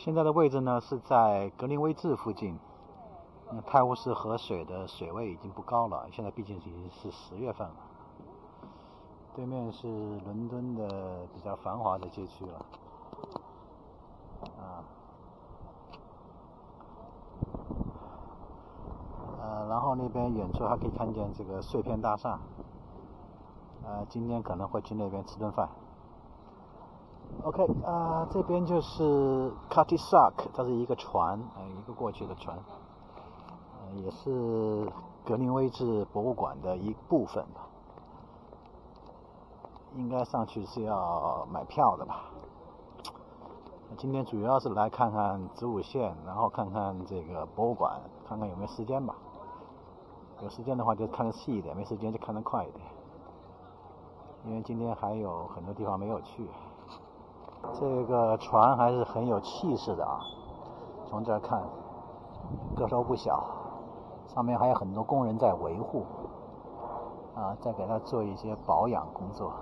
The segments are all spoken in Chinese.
现在的位置呢是在格林威治附近。泰晤士河水的水位已经不高了，现在毕竟已经是10月份了。对面是伦敦的比较繁华的街区了。然后那边远处还可以看见这个碎片大厦。今天可能会去那边吃顿饭。OK， 这边就是 Cutty Sark， 它是一个船，一个过去的船，也是格林威治博物馆的一部分吧。应该上去是要买票的吧。今天主要是来看看子午线，然后看看这个博物馆，看看有没有时间吧。有时间的话就看得细一点，没时间就看得快一点。因为今天还有很多地方没有去。这个船还是很有气势的啊，从这儿看个头不小，上面还有很多工人在维护在给它做一些保养工作。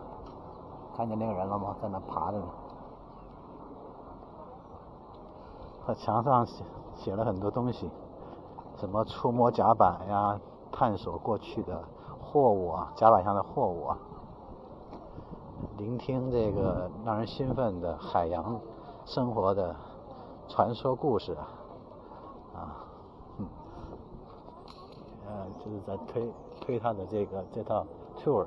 看见那个人了吗？在那爬着呢。他墙上写了很多东西，什么触摸甲板呀，探索过去的货物甲板上的货物聆听这个让人兴奋的海洋生活的传说故事就是在推他的这套 tour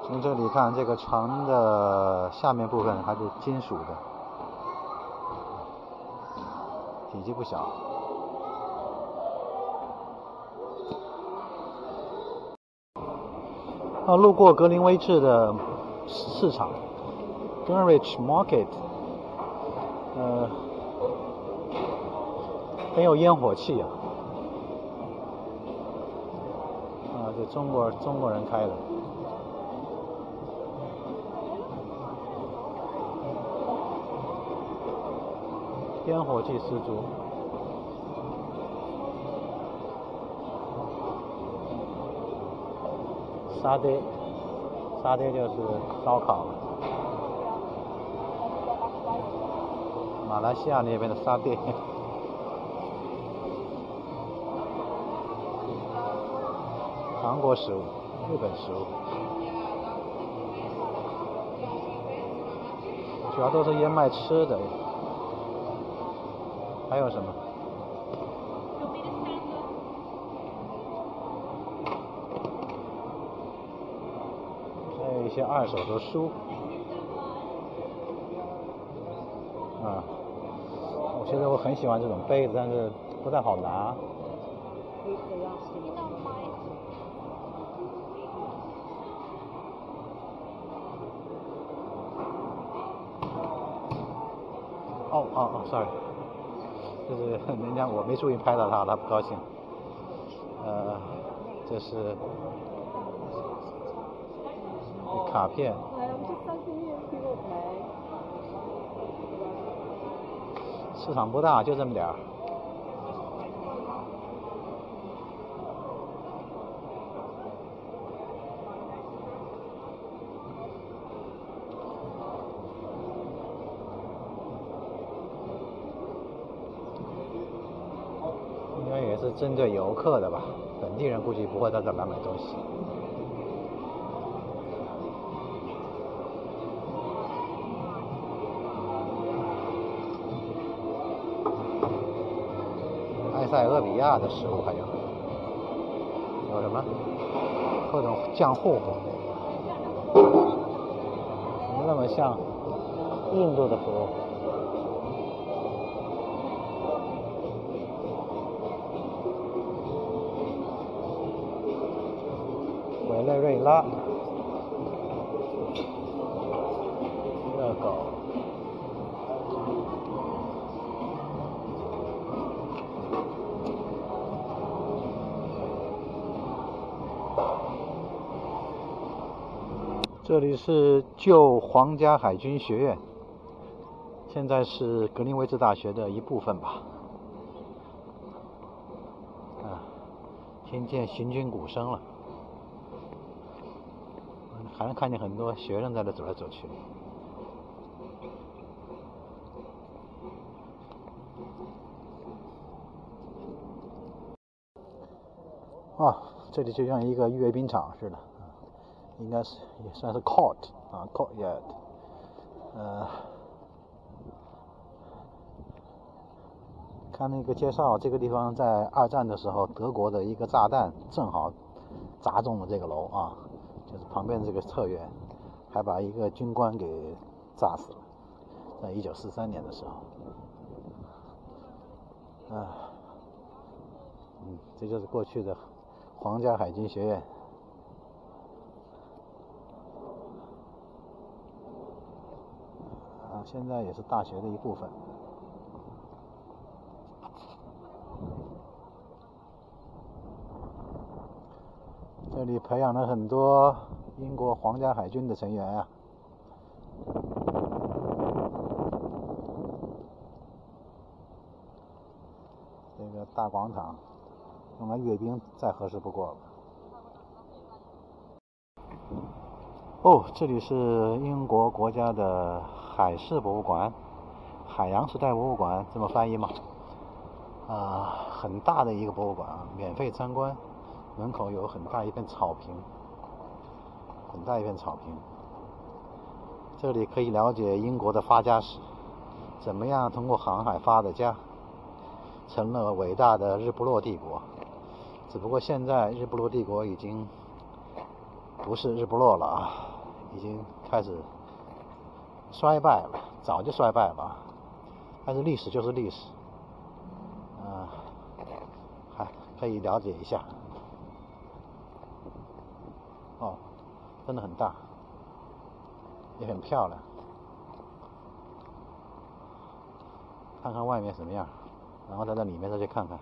从这里看，这个船的下面部分还是金属的，体积不小。路过格林威治的市场 Greenwich Market， 很有烟火气这中国人开的。烟火气十足。沙爹就是烧烤了。马来西亚那边的沙爹。韩国食物，日本食物，主要都是燕麦吃的。还有什么？还有一些二手的书我觉得我很喜欢这种杯子，但是不太好拿。sorry， 就是人家我没注意拍到他不高兴。这是卡片。市场不大，就这么点儿。应该也是针对游客的吧，本地人估计不会在这来买东西。埃塞俄比亚的食物还有什么？各种酱糊，怎么那么像印度的食物？委内瑞拉热狗。这里是旧皇家海军学院，现在是格林威治大学的一部分吧。听见行军鼓声了，还能看见很多学生在这走来走去。啊，这里就像一个阅兵场似的，应该是也算是 court 啊 courtyard，看那个介绍，这个地方在二战的时候，德国的一个炸弹正好砸中了这个楼啊，就是旁边这个侧院，还把一个军官给炸死了，在1943年的时候。这就是过去的皇家海军学院。现在也是大学的一部分。这里培养了很多英国皇家海军的成员啊。这个大广场用来阅兵再合适不过了。哦，这里是英国国家的海事博物馆，海洋时代博物馆，这么翻译吗？很大的一个博物馆啊，免费参观，门口有很大一片草坪，这里可以了解英国的发家史，怎么样通过航海发的家，成了伟大的日不落帝国。只不过现在日不落帝国已经不是日不落了啊，已经开始衰败了，早就衰败了。但是历史就是历史，还可以了解一下。哦，真的很大，也很漂亮。看看外面什么样，然后在这里面再去看看。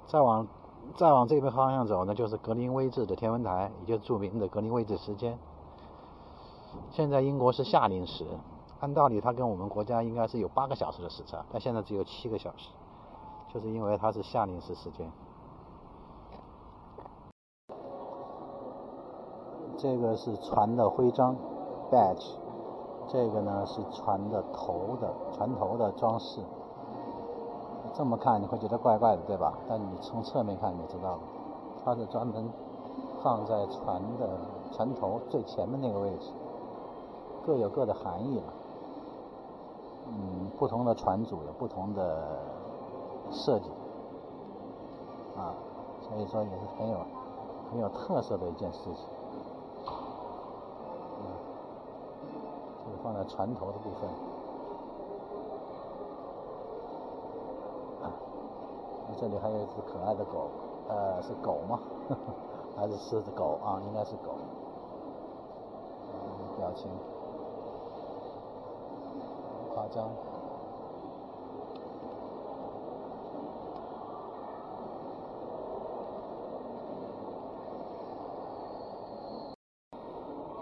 再往这边方向走呢，就是格林威治的天文台，也就是著名的格林威治时间。现在英国是夏令时，按道理它跟我们国家应该是有8个小时的时差，但现在只有7个小时，就是因为它是夏令时时间。这个是船的徽章 badge， 这个呢是船头的装饰。这么看你会觉得怪怪的，对吧？但你从侧面看你就知道了，它是专门放在船头最前面那个位置，各有各的含义了。不同的船主有不同的设计啊，所以说也是很有特色的一件事情。这个放在船头的部分。这里还有一只可爱的狗，是狗吗？还是狮子狗啊？应该是狗。表情夸张。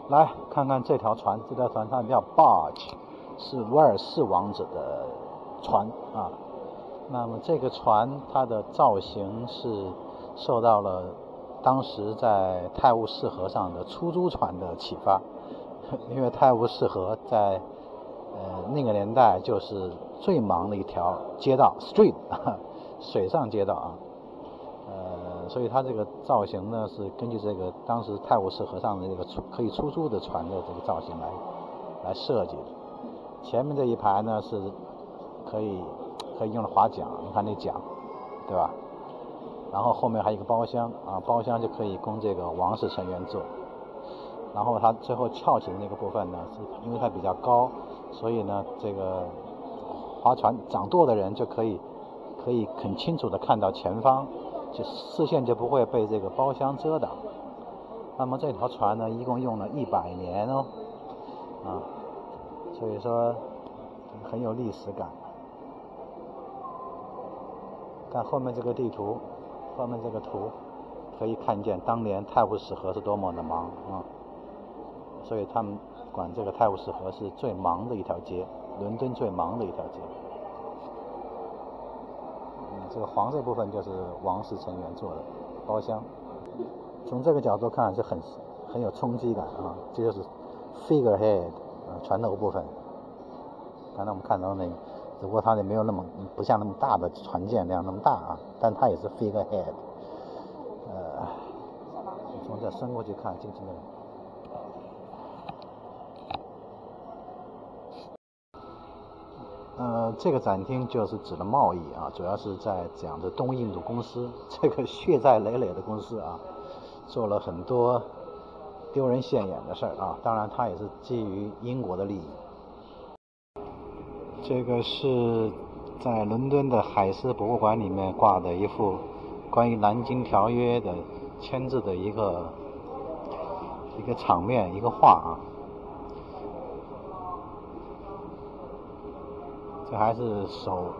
来看看这条船，它叫 barge， 是威尔士王子的船啊。那么这个船它的造型是受到了当时在泰晤士河上的出租船的启发，因为泰晤士河在那个年代就是最忙的一条街道 street 水上街道啊，所以它这个造型呢是根据这个当时泰晤士河上的这个可以出租的船的这个造型来设计的。前面这一排呢是可以用来划桨，你看那桨，对吧？然后后面还有一个包厢啊，包厢就可以供这个王室成员坐。然后它最后翘起的那个部分呢，是因为它比较高，所以呢，这个划船掌舵的人就可以很清楚的看到前方，就视线就不会被这个包厢遮挡。那么这条船呢，一共用了100年哦，所以说很有历史感。看后面这个地图，后面这个图可以看见当年泰晤士河是多么的忙啊，所以他们管这个泰晤士河是最忙的一条街，伦敦最忙的一条街。这个黄色部分就是王室成员坐的包厢，从这个角度看是很有冲击感啊，这就是 figurehead 船头部分。刚才我们看到那个只不过它也没有那么不像那么大的船舰那样那么大啊，但它也是 figurehead。从这伸过去看，静静的。这个展厅就是指的贸易啊，主要是在讲的东印度公司这个血债累累的公司啊，做了很多丢人现眼的事儿啊。当然，它也是基于英国的利益。这个是在伦敦的海斯博物馆里面挂的一幅关于南京条约的签字的一个场面，一个画啊。这还是手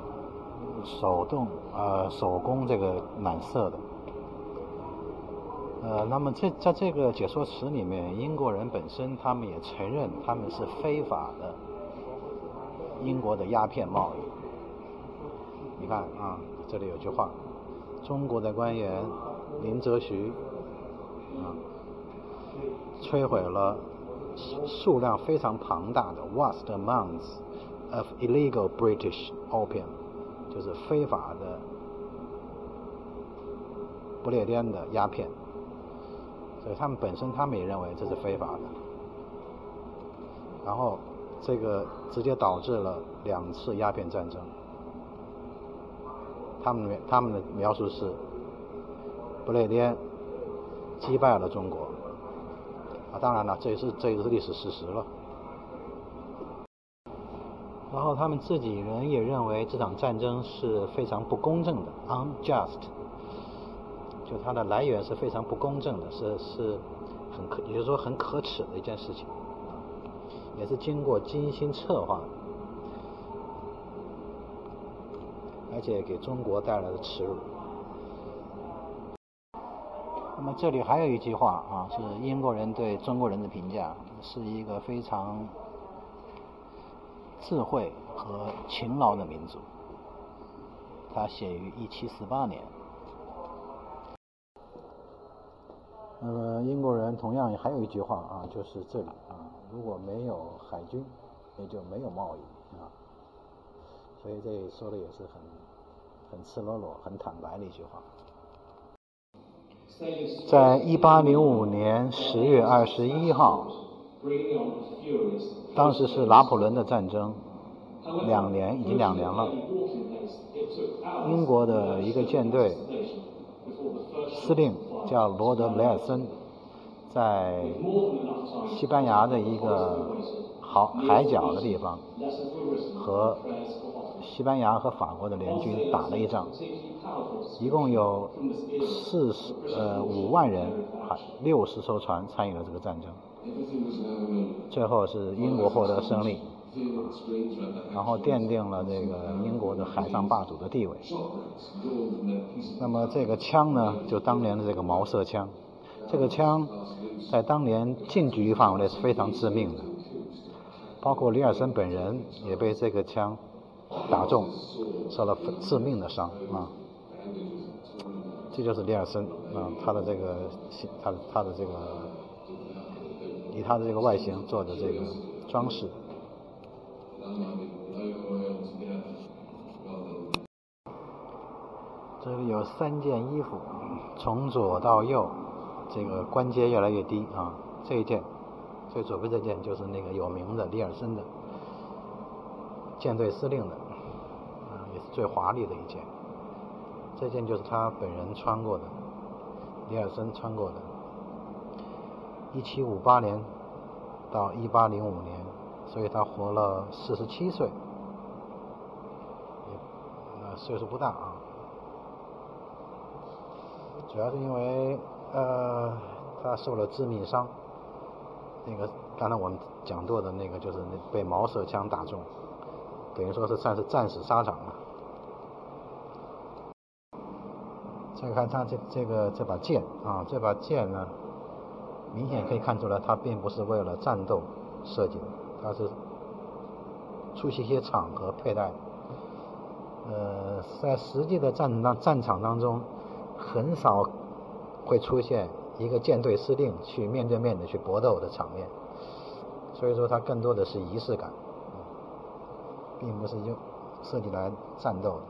工这个染色的。那么在这个解说词里面，英国人本身他们也承认他们是非法的英国的鸦片贸易。你看啊，这里有句话，中国的官员林则徐摧毁了数量非常庞大的 vast amounts of illegal British opium， 就是非法的不列颠的鸦片，所以他们本身也认为这是非法的。然后这个直接导致了2次鸦片战争。他们的描述是不列颠击败了中国啊，当然了，这也是历史事实了。然后他们自己人也认为这场战争是非常不公正的 ，unjust， 就它的来源是非常不公正的，也就是说很可耻的一件事情，也是经过精心策划，而且给中国带来的耻辱。那么这里还有一句话啊，是英国人对中国人的评价，是一个非常智慧和勤劳的民族。它写于1748年。那么英国人同样还有一句话啊，就是这里啊，如果没有海军，也就没有贸易啊。所以这里说的也是很赤裸裸、很坦白的一句话。在1805年10月21号，当时是拿破仑的战争，已经2年了。英国的一个舰队司令叫罗德·雷尔森，在西班牙的一个海角的地方，和西班牙和法国的联军打了一仗，一共有5万人，60艘船参与了这个战争。最后是英国获得胜利，然后奠定了这个英国的海上霸主的地位。那么这个枪呢，就当年的这个毛瑟枪，这个枪在当年近距离范围内是非常致命的，包括里尔森本人也被这个枪打中，受了致命的伤啊。这就是里尔森啊，他的这个以他的这个外形做的这个装饰。这里有3件衣服，从左到右，这个关节越来越低啊。这一件最左边这件就是那个有名的里尔森的舰队司令的，也是最华丽的一件。这件就是他本人穿过的，里尔森穿过的。1758年到1805年，所以他活了47岁，岁数不大啊。主要是因为他受了致命伤，那个刚才我们讲过的那个就是被毛瑟枪打中，等于说是算是战死沙场了。再看他这把剑啊，这把剑呢，明显可以看出来，它并不是为了战斗设计的，它是出席一些场合佩戴的。在实际的战场当中，很少会出现一个舰队司令去面对面的去搏斗的场面，所以说它更多的是仪式感，并不是设计来战斗的。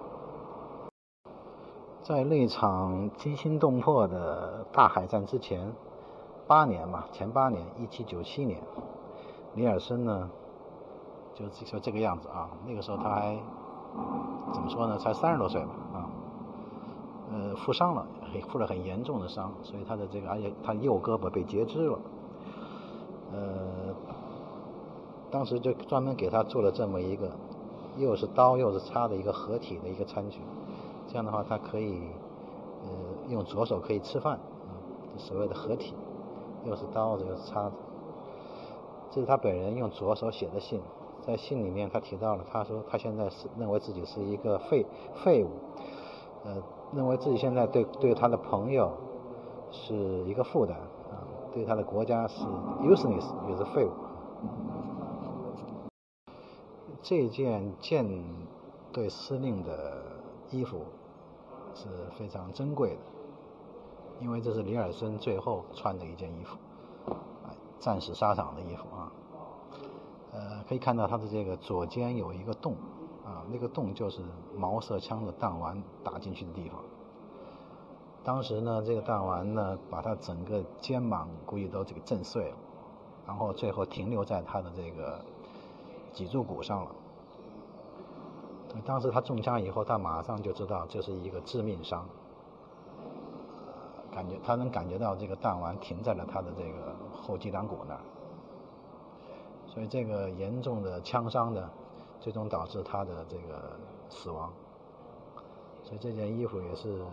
在那场惊心动魄的大海战之前8年嘛，前8年，1797年，尼尔森呢就这个样子啊。那个时候他还怎么说呢，才30多岁吧啊。负伤了，负了很严重的伤，所以他的这个，而且他右胳膊被截肢了。当时就专门给他做了这么一个又是刀又是叉的一个合体的一个餐具，这样的话他可以用左手可以吃饭，所谓的合体，又是刀子又是叉子。这是他本人用左手写的信，在信里面他提到了，他说他现在是认为自己是一个废物，认为自己现在对他的朋友是一个负担啊，对他的国家是 useless， 也是废物。这件舰队司令的衣服是非常珍贵的，因为这是尼尔森最后穿的一件衣服，战死沙场的衣服啊。可以看到他的这个左肩有一个洞啊，那个洞就是毛瑟枪的弹丸打进去的地方。当时呢，这个弹丸呢，把他整个肩膀估计都这个震碎了，然后最后停留在他的这个脊柱骨上了。当时他中枪以后，他马上就知道这是一个致命伤，他能感觉到这个弹丸停在了他的这个后脊梁骨那儿，所以这个严重的枪伤呢，最终导致他的这个死亡。所以这件衣服也是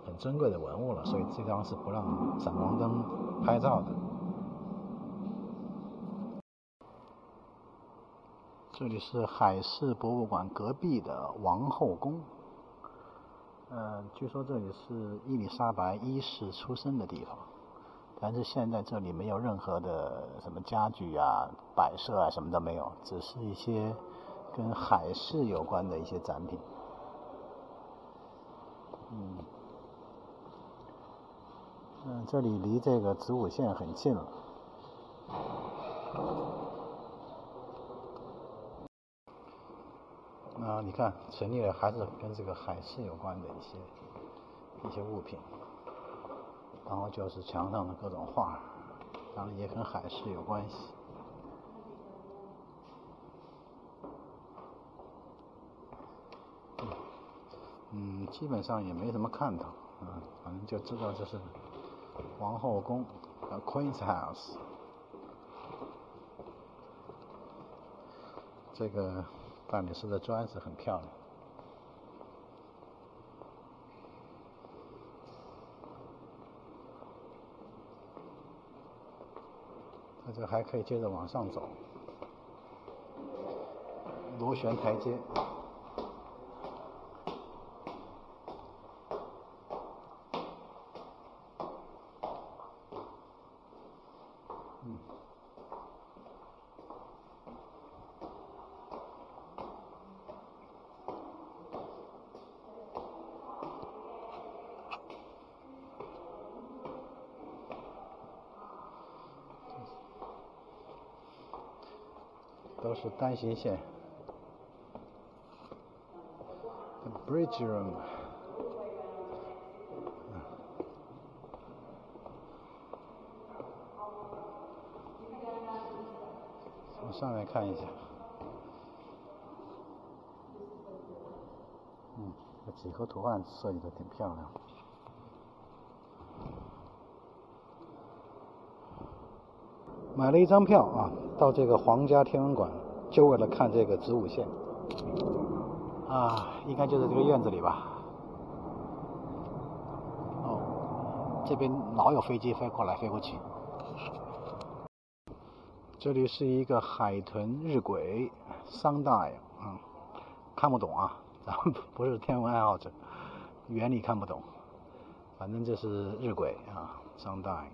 很珍贵的文物了，所以这张是不让闪光灯拍照的。这里是海事博物馆隔壁的王后宫，据说这里是伊丽莎白1世出生的地方，但是现在这里没有任何的什么家具啊、摆设啊，什么都没有，只是一些跟海事有关的一些展品。这里离这个子午线很近了。你看陈列的还是跟这个海事有关的一些物品，然后就是墙上的各种画，当然也跟海事有关系。基本上也没什么看头，反正就知道这是王后宫，Queen's House。这个大理石的砖是很漂亮。它这还可以接着往上走，螺旋台阶。都是单行线。The bridge room。从上面看一下。这几何图案设计的挺漂亮。买了一张票啊，到这个皇家天文馆，就为了看这个子午线。应该就是这个院子里吧。这边老有飞机飞过来飞过去。这里是一个海豚日晷 sundial， 看不懂啊，咱们不是天文爱好者，原理看不懂，反正这是日晷sundial。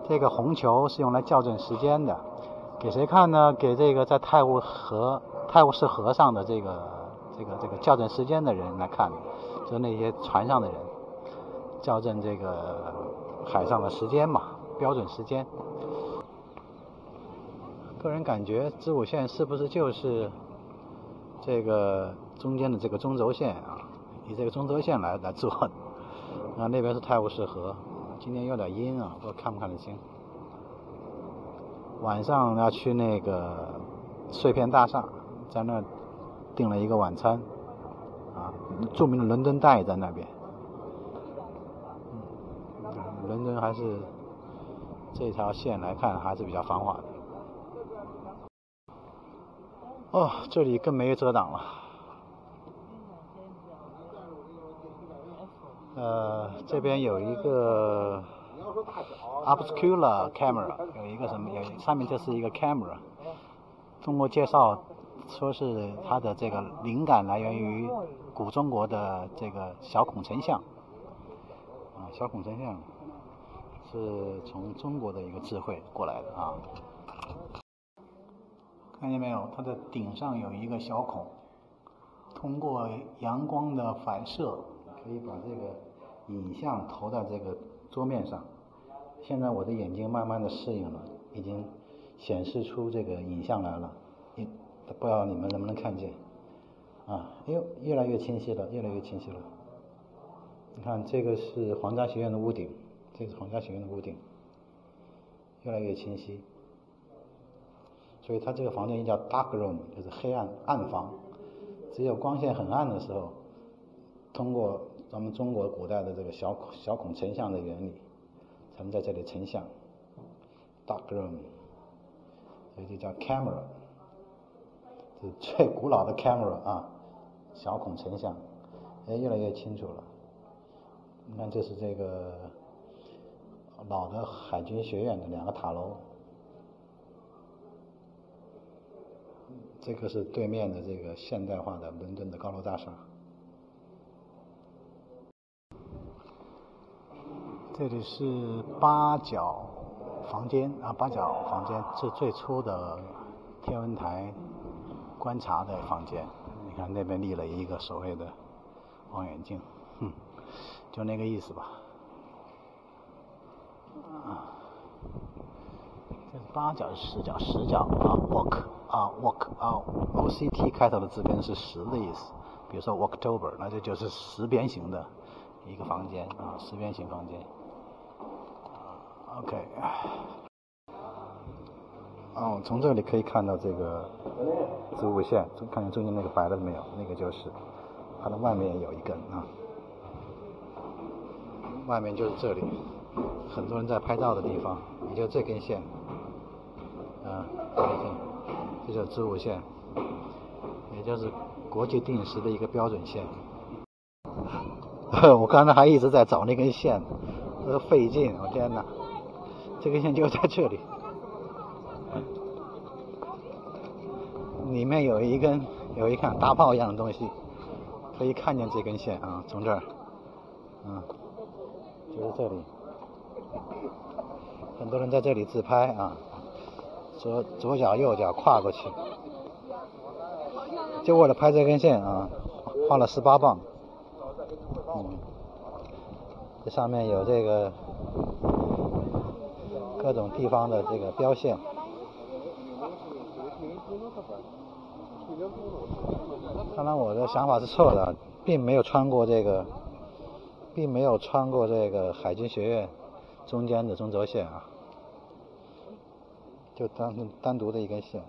这个红球是用来校正时间的，给谁看呢？给这个在泰晤士河上的这个校正时间的人来看，就是那些船上的人校正这个海上的时间嘛，标准时间。个人感觉子午线是不是就是这个中间的这个中轴线啊，以这个中轴线来做的。那边是泰晤士河，今天有点阴啊，不知道看不看得清。晚上要去那个碎片大厦，在那订了一个晚餐啊，著名的伦敦带在那边。伦敦还是这条线来看还是比较繁华的。哦，这里更没有遮挡了。这边有一个 obscura camera， 有一个什么，上面这是一个 camera。通过介绍说是它的这个灵感来源于古中国的这个小孔成像啊，小孔成像是从中国的一个智慧过来的啊。看见没有？它的顶上有一个小孔，通过阳光的反射，可以把这个影像投到这个桌面上。现在我的眼睛慢慢的适应了，已经显示出这个影像来了。不知道你们能不能看见啊？越来越清晰了，越来越清晰了。你看，这个是皇家学院的屋顶，这是皇家学院的屋顶，越来越清晰。所以它这个房间叫 dark room， 就是黑暗暗房。只有光线很暗的时候，通过咱们中国古代的这个小孔成像的原理，才能在这里成像。dark room， 所以就叫 camera， 是最古老的 camera 啊，小孔成像，越来越清楚了。你看，这是这个老的海军学院的2个塔楼。这个是对面的这个现代化的伦敦的高楼大厦。这里是八角房间啊，八角房间是最初的天文台观察的房间。你看那边立了一个所谓的望远镜，就那个意思吧。这是8角是10角，10角啊 ，walk 啊 ，OCT 开头的字根是10的意思。比如说 October， 那这就是10边形的一个房间啊，10边形房间。OK， 从这里可以看到这个子午线，看见中间那个白的没有？那个就是它的外面有一根啊，外面就是这里，很多人在拍照的地方，也就这根线。这就是子午线，也就是国际定时的一个标准线。我刚才还一直在找那根线，费劲，我天哪！这根线就在这里，里面有一看大炮一样的东西，可以看见这根线啊，从这儿，就是这里，很多人在这里自拍啊。左脚右脚跨过去，就为了拍这根线啊，花了18磅。这上面有这个各种地方的这个标线。看来我的想法是错的，并没有穿过这个海军学院中间的中轴线啊。就单独的一根线。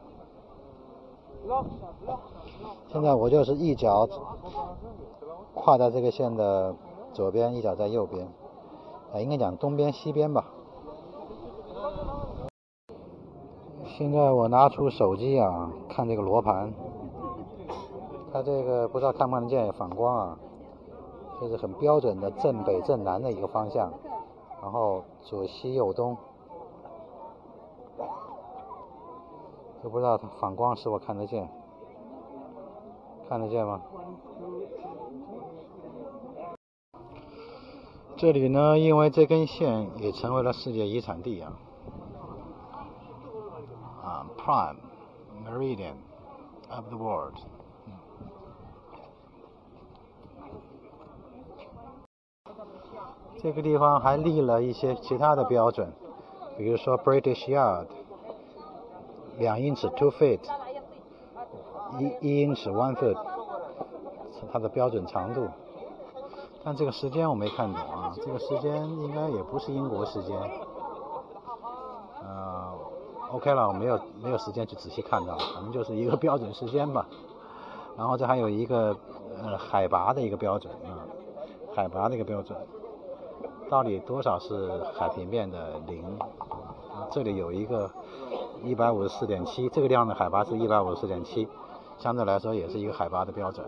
现在我就是一脚跨在这个线的左边，一脚在右边，应该讲东边西边吧。现在我拿出手机啊，看这个罗盘，它这个不知道看不看得见反光啊，这是很标准的正北正南的一个方向，然后左西右东。就不知道它反光是否看得见，看得见吗？这里呢，因为这根线也成为了世界遗产地Prime Meridian of the World。这个地方还立了一些其他的标准，比如说 British Yard。2英尺2 feet， 1英尺1 foot， 它的标准长度。但这个时间我没看懂啊，这个时间应该也不是英国时间。OK 了，我没有时间去仔细看它，可能就是一个标准时间吧。然后这还有一个海拔的一个标准啊，海拔的一个标准，到底多少是海平面的0？这里有一个154.7，这个地方的海拔是154.7，相对来说也是一个海拔的标准。